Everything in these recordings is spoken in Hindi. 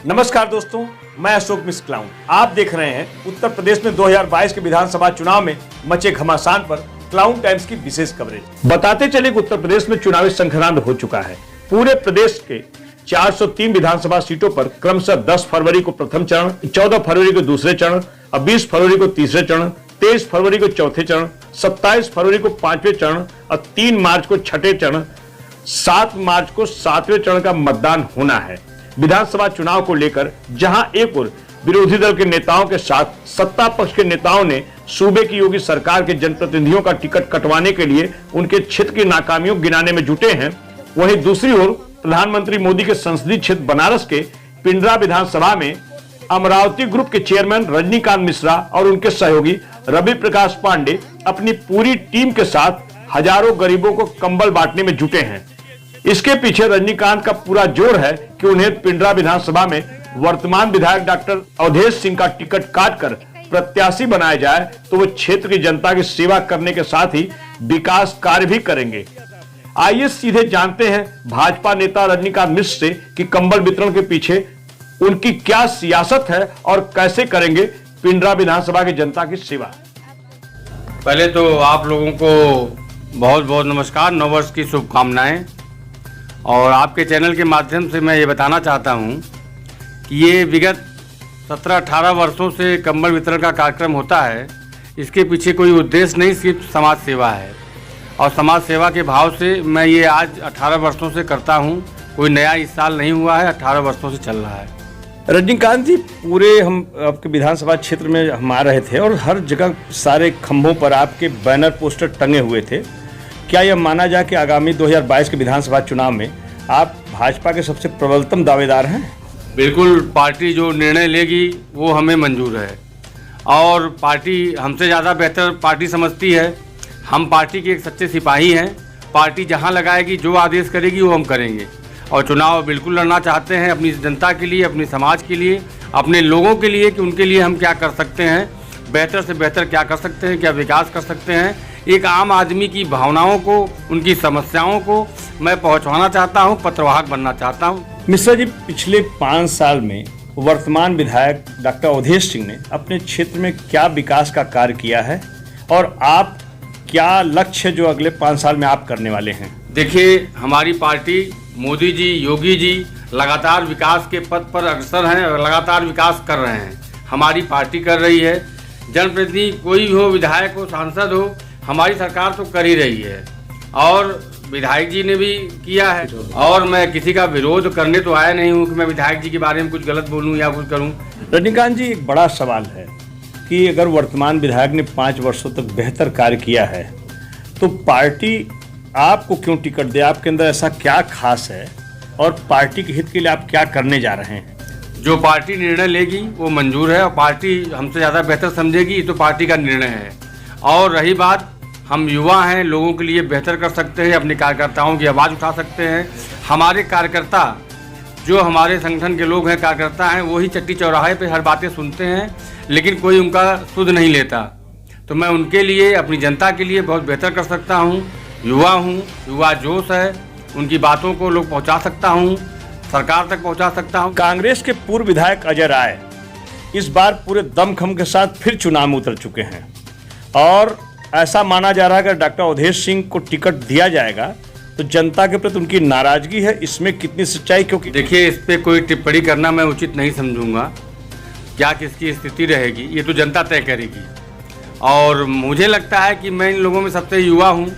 नमस्कार दोस्तों, मैं अशोक मिश्र क्लाउन। आप देख रहे हैं उत्तर प्रदेश में 2022 के विधानसभा चुनाव में मचे घमासान पर क्लाउन टाइम्स की विशेष कवरेज। बताते चले कि उत्तर प्रदेश में चुनावी संघर्ष हो चुका है। पूरे प्रदेश के 403 विधानसभा सीटों पर क्रमशः 10 फरवरी को प्रथम चरण, 14 फरवरी को दूसरे चरण, 20 फरवरी को तीसरे चरण, 23 फरवरी को चौथे चरण, 27 फरवरी को पांचवें चरण और 3 मार्च को छठे चरण, 7 मार्च को सातवें चरण का मतदान होना है। विधानसभा चुनाव को लेकर जहां एक ओर विरोधी दल के नेताओं के साथ सत्ता पक्ष के नेताओं ने सूबे की योगी सरकार के जनप्रतिनिधियों का टिकट कटवाने के लिए उनके क्षेत्र की नाकामियों गिनाने में जुटे हैं, वहीं दूसरी ओर प्रधानमंत्री मोदी के संसदीय क्षेत्र बनारस के पिंडरा विधानसभा में अमरावती ग्रुप के चेयरमैन रजनीकांत मिश्रा और उनके सहयोगी रवि प्रकाश पांडे अपनी पूरी टीम के साथ हजारों गरीबों को कंबल बांटने में जुटे हैं। इसके पीछे रजनीकांत का पूरा जोर है कि उन्हें पिंडरा विधानसभा में वर्तमान विधायक डॉक्टर अवधेश सिंह का टिकट काटकर प्रत्याशी बनाया जाए तो वो क्षेत्र की जनता की सेवा करने के साथ ही विकास कार्य भी करेंगे। आइए सीधे जानते हैं भाजपा नेता रजनीकांत मिश्र से कि कंबल वितरण के पीछे उनकी क्या सियासत है और कैसे करेंगे पिंडरा विधानसभा की जनता की सेवा। पहले तो आप लोगों को बहुत बहुत नमस्कार, नववर्ष की शुभकामनाएं। और आपके चैनल के माध्यम से मैं ये बताना चाहता हूँ कि ये विगत 17-18 वर्षों से कंबल वितरण का कार्यक्रम होता है। इसके पीछे कोई उद्देश्य नहीं, सिर्फ समाज सेवा है और समाज सेवा के भाव से मैं ये आज 18 वर्षों से करता हूँ। कोई नया इस साल नहीं हुआ है, 18 वर्षों से चल रहा है। रजनीकांत जी, पूरे हम आपके विधानसभा क्षेत्र में हम आ रहे थे और हर जगह सारे खंभों पर आपके बैनर पोस्टर टंगे हुए थे। क्या यह माना जाए कि आगामी 2022 के विधानसभा चुनाव में आप भाजपा के सबसे प्रबलतम दावेदार हैं? बिल्कुल, पार्टी जो निर्णय लेगी वो हमें मंजूर है और पार्टी हमसे ज़्यादा बेहतर पार्टी समझती है। हम पार्टी के एक सच्चे सिपाही हैं। पार्टी जहां लगाएगी, जो आदेश करेगी वो हम करेंगे और चुनाव बिल्कुल लड़ना चाहते हैं अपनी जनता के लिए, अपने समाज के लिए, अपने लोगों के लिए कि उनके लिए हम क्या कर सकते हैं, बेहतर से बेहतर क्या कर सकते हैं, क्या विकास कर सकते हैं। एक आम आदमी की भावनाओं को, उनकी समस्याओं को मैं पहुंचवाना चाहता हूं, पत्रवाहक बनना चाहता हूं। मिश्रा जी, पिछले 5 साल में वर्तमान विधायक डॉक्टर अवधेश सिंह ने अपने क्षेत्र में क्या विकास का कार्य किया है और आप क्या लक्ष्य जो अगले 5 साल में आप करने वाले हैं? देखिए, हमारी पार्टी, मोदी जी, योगी जी लगातार विकास के पथ पर अग्रसर हैं और लगातार विकास कर रहे हैं। हमारी पार्टी कर रही है। जनप्रतिनिधि कोई हो, विधायक हो, सांसद हो, हमारी सरकार तो कर ही रही है और विधायक जी ने भी किया है। और मैं किसी का विरोध करने तो आया नहीं हूँ कि मैं विधायक जी के बारे में कुछ गलत बोलूँ या कुछ करूँ। रजनीकांत जी, एक बड़ा सवाल है कि अगर वर्तमान विधायक ने 5 वर्षों तक बेहतर कार्य किया है तो पार्टी आपको क्यों टिकट दे? आपके अंदर ऐसा क्या खास है और पार्टी के हित के लिए आप क्या करने जा रहे हैं? जो पार्टी निर्णय लेगी वो मंजूर है और पार्टी हमसे ज़्यादा बेहतर समझेगी, ये तो पार्टी का निर्णय है। और रही बात, हम युवा हैं, लोगों के लिए बेहतर कर सकते हैं, अपने कार्यकर्ताओं की आवाज़ उठा सकते हैं। हमारे कार्यकर्ता, जो हमारे संगठन के लोग हैं, कार्यकर्ता हैं, वही चट्टी चौराहे पे हर बातें सुनते हैं लेकिन कोई उनका सुध नहीं लेता। तो मैं उनके लिए, अपनी जनता के लिए बहुत बेहतर कर सकता हूँ। युवा हूँ, युवा जोश है, उनकी बातों को लोग पहुँचा सकता हूँ, सरकार तक पहुँचा सकता हूँ। कांग्रेस के पूर्व विधायक अजय राय इस बार पूरे दमखम के साथ फिर चुनाव में उतर चुके हैं और ऐसा माना जा रहा है कि डॉक्टर अवधेश सिंह को टिकट दिया जाएगा तो जनता के प्रति उनकी नाराजगी है। इसमें कितनी सच्चाई? क्योंकि देखिए, इस पे कोई टिप्पणी करना मैं उचित नहीं समझूंगा। क्या किसकी स्थिति रहेगी ये तो जनता तय करेगी और मुझे लगता है कि मैं इन लोगों में सबसे युवा हूँ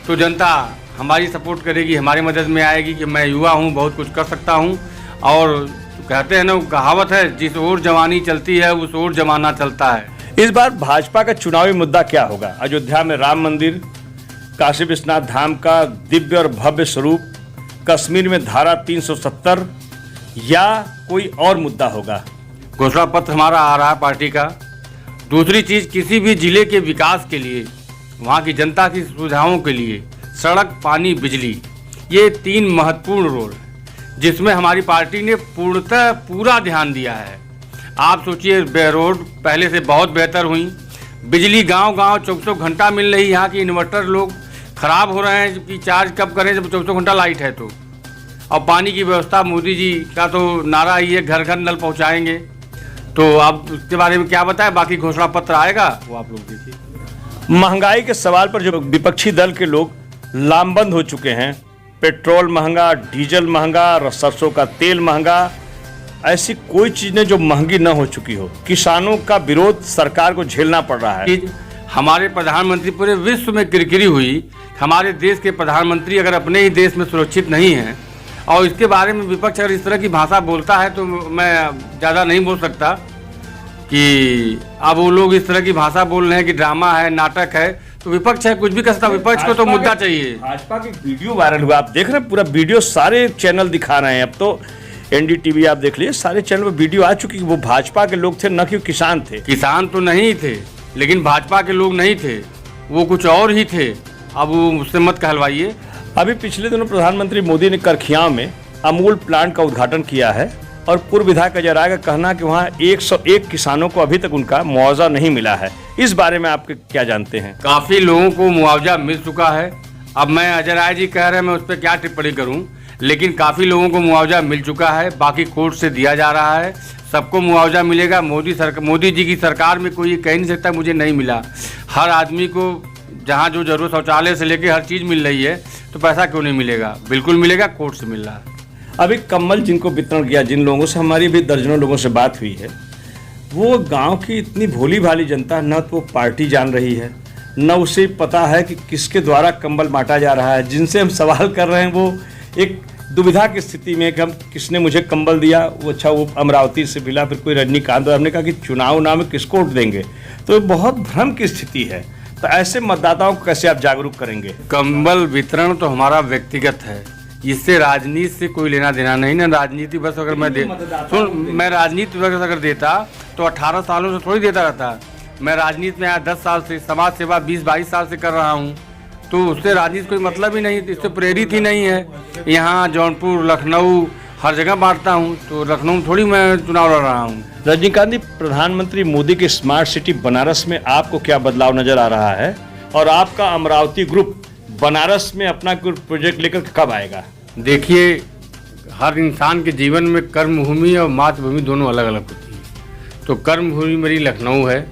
तो जनता हमारी सपोर्ट करेगी, हमारी मदद में आएगी कि मैं युवा हूँ, बहुत कुछ कर सकता हूँ। और कहते हैं ना, कहावत है, जिस ओर जवानी चलती है उस ओर जमाना चलता है। इस बार भाजपा का चुनावी मुद्दा क्या होगा? अयोध्या में राम मंदिर, काशी विश्वनाथ धाम का दिव्य और भव्य स्वरूप, कश्मीर में धारा 370 या कोई और मुद्दा होगा? घोषणा पत्र हमारा आ रहा है पार्टी का। दूसरी चीज़, किसी भी जिले के विकास के लिए, वहाँ की जनता की सुविधाओं के लिए सड़क, पानी, बिजली, ये 3 महत्वपूर्ण रोल है जिसमें हमारी पार्टी ने पूर्णतः पूरा ध्यान दिया है। आप सोचिए, रोड पहले से बहुत बेहतर हुई, बिजली गांव-गांव 24 घंटा मिल रही। यहाँ की इन्वर्टर लोग ख़राब हो रहे हैं कि चार्ज कब करें जब 24 घंटा लाइट है तो। और पानी की व्यवस्था, मोदी जी का तो नारा ही है घर घर नल पहुंचाएंगे। तो अब उसके बारे में क्या बताएं, बाकी घोषणा पत्र आएगा वो आप लोग देखिए। महंगाई के सवाल पर जो विपक्षी दल के लोग लामबंद हो चुके हैं, पेट्रोल महंगा, डीजल महंगा, सरसों का तेल महंगा, ऐसी कोई चीजें जो महंगी न हो चुकी हो। किसानों का विरोध सरकार को झेलना पड़ रहा है। कि हमारे प्रधानमंत्री पूरे विश्व में किरकिरी हुई, हमारे देश के प्रधानमंत्री अगर अपने ही देश में सुरक्षित नहीं हैं और इसके बारे में विपक्ष अगर इस तरह की भाषा बोलता है तो मैं ज़्यादा नहीं बोल सकता कि अब वो लोग इस तरह की भाषा बोल रहे हैं कि ड्रामा है, नाटक है, तो विपक्ष है, कुछ भी कर सकता। विपक्ष को तो मुद्दा चाहिए। भाजपा की वीडियो वायरल हुआ, आप देख रहे हैं, पूरा वीडियो सारे चैनल दिखा रहे हैं। अब तो एनडीटीवी आप देख लीजिए, सारे चैनल पर वीडियो आ चुकी है। वो भाजपा के लोग थे, न कि किसान थे। किसान तो नहीं थे, लेकिन भाजपा के लोग नहीं थे, वो कुछ और ही थे। अब वो मुझसे मत कहलवाइए। अभी पिछले दिनों प्रधानमंत्री मोदी ने करखियां में अमूल प्लांट का उद्घाटन किया है और पूर्व विधायक अजय राय का कहना कि वहां 101 किसानों को अभी तक उनका मुआवजा नहीं मिला है। इस बारे में आप क्या जानते हैं? काफी लोगों को मुआवजा मिल चुका है। अब मैं अजय राय जी कह रहे हैं, मैं उस पर क्या टिप्पणी करूं, लेकिन काफी लोगों को मुआवजा मिल चुका है। बाकी कोर्ट से दिया जा रहा है, सबको मुआवजा मिलेगा। मोदी जी की सरकार में कोई कह नहीं सकता मुझे नहीं मिला। हर आदमी को जहाँ जो जरूरत, शौचालय से लेके हर चीज़ मिल रही है, तो पैसा क्यों नहीं मिलेगा? बिल्कुल मिलेगा, कोर्ट से मिल रहा है। अभी कम्बल जिनको वितरण किया, जिन लोगों से हमारी भी दर्जनों लोगों से बात हुई है, वो गांव की इतनी भोली भाली जनता, न तो पार्टी जान रही है, न उसे पता है कि किसके द्वारा कम्बल बांटा जा रहा है। जिनसे हम सवाल कर रहे हैं वो एक दुविधा की स्थिति में कि हम किसने मुझे कंबल दिया, वो अच्छा वो अमरावती से मिला, फिर कोई रजनीकांत, और हमने कहा कि चुनाव नाम में किसको वोट देंगे। तो बहुत भ्रम की स्थिति है। तो ऐसे मतदाताओं को कैसे आप जागरूक करेंगे? कंबल वितरण तो हमारा व्यक्तिगत है, इससे राजनीति से कोई लेना देना नहीं ना। राजनीति बस अगर मैं राजनीति बस अगर देता तो 18 सालों से थोड़ी देता रहता। मैं राजनीति में आया 10 साल से, समाज सेवा 20-22 साल से कर रहा हूँ, तो उससे राजनीति कोई मतलब ही नहीं, इससे प्रेरित ही नहीं है। यहाँ जौनपुर, लखनऊ, हर जगह बांटता हूँ, तो लखनऊ थोड़ी मैं चुनाव लड़ रहा हूँ। रजनीकांत जी, प्रधानमंत्री मोदी की स्मार्ट सिटी बनारस में आपको क्या बदलाव नजर आ रहा है, और आपका अमरावती ग्रुप बनारस में अपना प्रोजेक्ट लेकर कब आएगा? देखिए, हर इंसान के जीवन में कर्मभूमि और मातृभूमि दोनों अलग अलग होती है। तो कर्मभूमि मेरी लखनऊ है,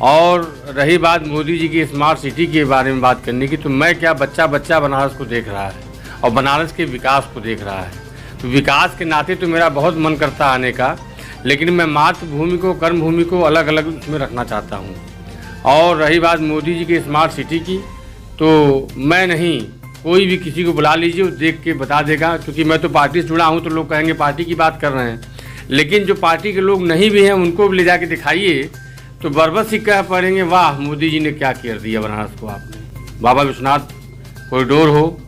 और रही बात मोदी जी की स्मार्ट सिटी के बारे में बात करने की, तो मैं क्या, बच्चा बच्चा बनारस को देख रहा है और बनारस के विकास को देख रहा है। तो विकास के नाते तो मेरा बहुत मन करता आने का, लेकिन मैं मातृभूमि को, कर्मभूमि को अलग अलग उसमें रखना चाहता हूँ। और रही बात मोदी जी की स्मार्ट सिटी की, तो मैं नहीं, कोई भी किसी को बुला लीजिए, वो देख के बता देगा। क्योंकि मैं तो पार्टी से जुड़ा हूँ, तो लोग कहेंगे पार्टी की बात कर रहे हैं, लेकिन जो पार्टी के लोग नहीं भी हैं उनको भी ले जाके दिखाइए, तो बरबस ही कह पड़ेंगे, वाह मोदी जी ने क्या कर दिया बनारस को आपने। बाबा विश्वनाथ कॉरिडोर हो,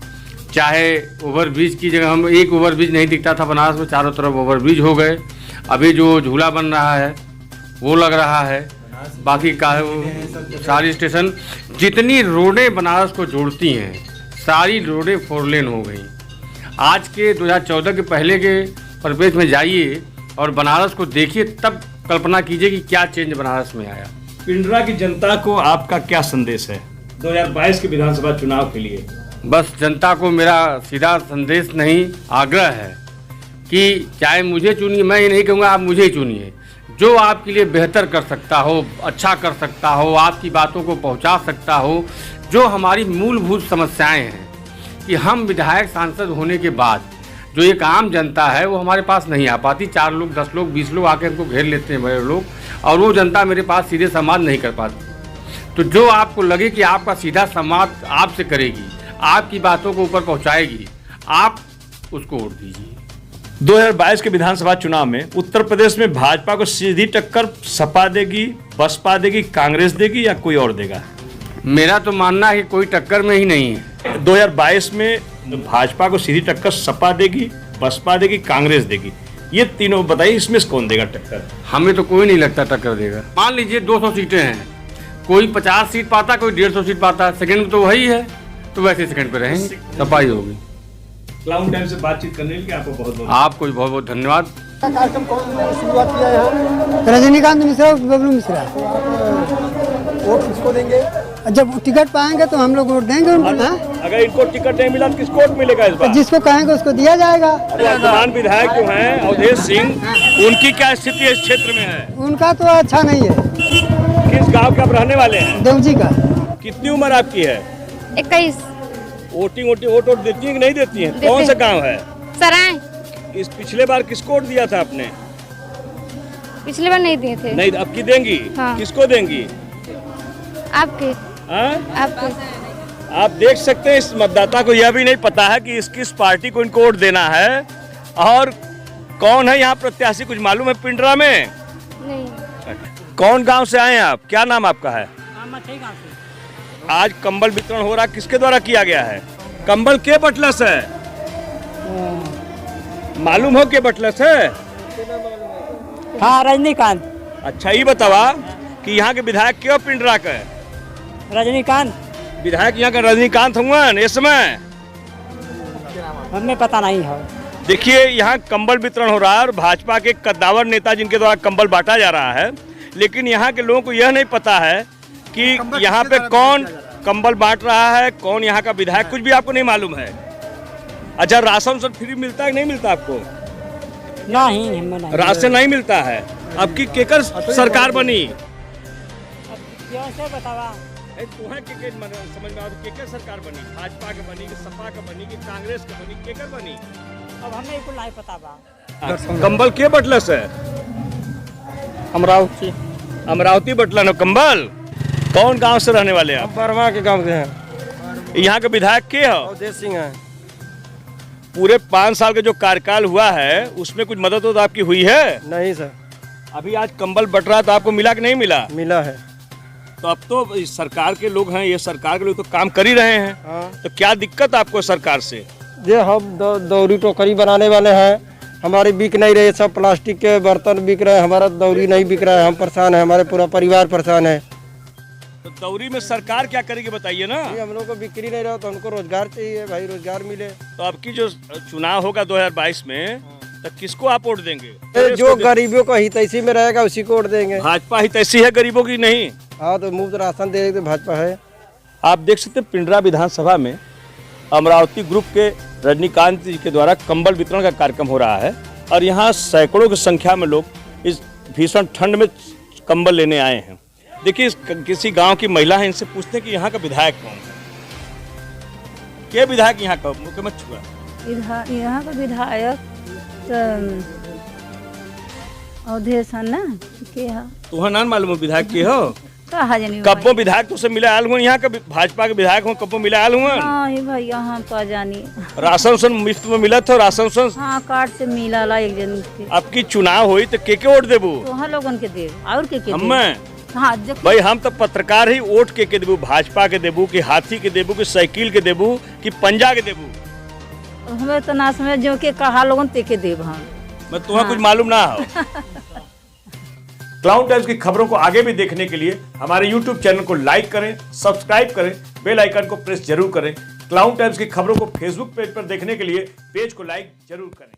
चाहे ओवरब्रिज की जगह, हम एक ओवरब्रिज नहीं दिखता था बनारस में, चारों तरफ ओवरब्रिज हो गए। अभी जो झूला बन रहा है वो लग रहा है। बाकी का सारी स्टेशन, जितनी रोडें बनारस को जोड़ती हैं, सारी रोडें 4 लेन हो गई। आज के 2014 के पहले के परिपेक्ष में जाइए और बनारस को देखिए, तब कल्पना कीजिए कि क्या चेंज बनारस में आया। पिंडरा की जनता को आपका क्या संदेश है 2022 के विधानसभा चुनाव के लिए? बस जनता को मेरा सीधा संदेश नहीं, आग्रह है कि चाहे मुझे चुनिए, मैं ये नहीं कहूँगा आप मुझे ही चुनिए, जो आपके लिए बेहतर कर सकता हो, अच्छा कर सकता हो, आपकी बातों को पहुँचा सकता हो। जो हमारी मूलभूत समस्याएं हैं कि हम विधायक सांसद होने के बाद जो एक आम जनता है वो हमारे पास नहीं आ पाती। 4 लोग, 10 लोग, 20 लोग आके हमको घेर लेते हैं बड़े लोग, और वो जनता मेरे पास सीधे संवाद नहीं कर पाती। तो जो आपको लगे कि आपका सीधा संवाद आपसे करेगी, आपकी बातों को ऊपर पहुंचाएगी, आप उसको वोट दीजिए। 2022 के विधानसभा चुनाव में उत्तर प्रदेश में भाजपा को सीधी टक्कर सपा देगी, बसपा देगी, कांग्रेस देगी, या कोई और देगा? मेरा तो मानना है कि कोई टक्कर में ही नहीं है। 2022 में भाजपा को सीधी टक्कर सपा देगी, बसपा देगी, कांग्रेस देगी, ये तीनों बताइए, इसमें से कौन देगा टक्कर? हमें तो कोई नहीं लगता टक्कर देगा। मान लीजिए 200 सीटें हैं, कोई 50 सीट पाता, कोई 150 सीट पाता, सेकंड तो वही है, तो वैसे सेकंड पे रहेंगे, सफाई होगी। क्लाउन टाइम से बातचीत करने के लिए आपको बहुत बहुत आपको भी बहुत बहुत धन्यवाद। कार्यक्रम कौन शुरुआत किया है यहाँ? रजनीकांत मिश्रा, बबलू मिश्रा। वोट किसको देंगे? जब टिकट पाएंगे तो हम लोग वोट देंगे उनको। हाँ? अगर इनको टिकट नहीं मिला तो किसको वोट मिलेगा इस बार? जिसको कहेंगे उसको दिया जाएगा। वर्तमान विधायक जो हैं अवधेश सिंह, उनकी क्या स्थिति इस क्षेत्र में है? उनका तो अच्छा नहीं है। किस गांव के आप रहने वाले हैं? देवजी का। कितनी उम्र आपकी है? 21। वोट देती है कि नहीं देती है? कौन सा गांव है? सराय। इस पिछले बार किसको वोट दिया था आपने? पिछले बार नहीं दिए थे। नहीं, अब की देंगी? हाँ। किसको देंगी? आपके। हाँ? आपके। आप देख सकते हैं इस मतदाता को यह भी नहीं पता है कि किस पार्टी को इनको वोट देना है और कौन है यहाँ प्रत्याशी, कुछ मालूम है पिंडरा में? नहीं। कौन गांव से आए हैं आप? क्या नाम आपका है? आज कंबल वितरण हो रहा, किसके द्वारा किया गया है? कंबल के बटलस है? मालूम हो के बटलस है? हाँ, रजनीकांत। अच्छा, ये बतावा कि यहाँ के विधायक क्यों पिंडरा का है? रजनीकांत विधायक यहाँ का रजनीकांत हुआ इस समय? हमें पता नहीं है। देखिए, यहाँ कंबल वितरण हो रहा है और भाजपा के कद्दावर नेता जिनके द्वारा कंबल बांटा जा रहा है, लेकिन यहाँ के लोगों को यह नहीं पता है कि यहाँ पे कौन कंबल बांट रहा है, कौन यहाँ का विधायक, कुछ भी आपको नहीं मालूम है। अच्छा, राशन सब फ्री मिलता है कि नहीं मिलता आपको? नहीं, हमें नहीं। राशन नहीं मिलता है। अब की केकर सरकार बनी? कैसे बतावा? तुम्हें समझ में आओ, केकर सरकार बनी? भाजपा के बनी कि सपा का बनी कि कांग्रेस का बनी, केकर बनी? अब हमें कुछ नहीं पता बा। कंबल के बटलस है? अमरावती। अमरावती बटलन हो कंबल। कौन गांव से रहने वाले हैं आप? बर्मा के गांव के हैं। यहाँ के विधायक के हो? अवधेश सिंह है। पूरे 5 साल का जो कार्यकाल हुआ है उसमें कुछ मदद तो आपकी हुई है? नहीं सर। अभी आज कंबल बट रहा तो आपको मिला कि नहीं मिला? मिला है। तो अब तो इस सरकार के लोग हैं, ये सरकार के लोग तो काम कर ही रहे हैं। हाँ। तो क्या दिक्कत आपको सरकार से? ये हम दौरी टोकरी बनाने वाले हैं, हमारे बिक नहीं रहे, सब प्लास्टिक के बर्तन बिक रहे हैं, हमारा दौरी नहीं बिक रहा है, हम परेशान है, हमारे पूरा परिवार परेशान है। तो दौरी में सरकार क्या करेगी बताइए ना? हम लोग को बिक्री नहीं रहा तो हमको रोजगार चाहिए भाई, रोजगार मिले। तो अब की जो चुनाव होगा 2022 में, तो किसको आप वोट देंगे? जो गरीबों को हितैषी में रहेगा उसी को वोट देंगे। भाजपा ही तैसी है गरीबों की नहीं? हाँ, तो मुफ्त राशन दे तो भाजपा है। आप देख सकते हैं पिंडरा विधानसभा में अमरावती ग्रुप के रजनीकांत जी के द्वारा कंबल वितरण का कार्यक्रम हो रहा है और यहाँ सैकड़ों की संख्या में लोग इस भीषण ठंड में कंबल लेने आए हैं। देखिए, किसी गांव की महिला है, इनसे पूछते हैं कि यहाँ का विधायक कौन है? क्या विधायक यहाँ का? मुझे मत छुआ। यहाँ का विधायक अवधेश है ना? के है? तुम्हें ना मालूम विधायक के हो? कहा जानी कब्बो विधायक तो से मिला आल हुआ, यहाँ का भाजपा के विधायक हो, कब्बो मिला आल हुआ? नहीं भैया, हम तो जानी। राशन सन मुफ्त में मिला था? राशन सन हाँ, कार्ड से मिला ला एक जन के। अब की चुनाव हुई तो के वोट देबू? तो हाँ, लोगन के देव और के हमें? हाँ भाई, हम तो पत्रकार ही वोट के देबू? भाजपा के देबू कि हाथी के देबू कि साइकिल के देबू कि पंजा के देबू? हमें तो ना समझ जो के कहा लोगन ते के देव हम। मैं तुम्हें कुछ मालूम ना हो। क्लाउन टाइम्स की खबरों को आगे भी देखने के लिए हमारे YouTube चैनल को लाइक करें, सब्सक्राइब करें, बेल आइकन को प्रेस जरूर करें। क्लाउन टाइम्स की खबरों को फेसबुक पेज पर देखने के लिए पेज को लाइक जरूर करें।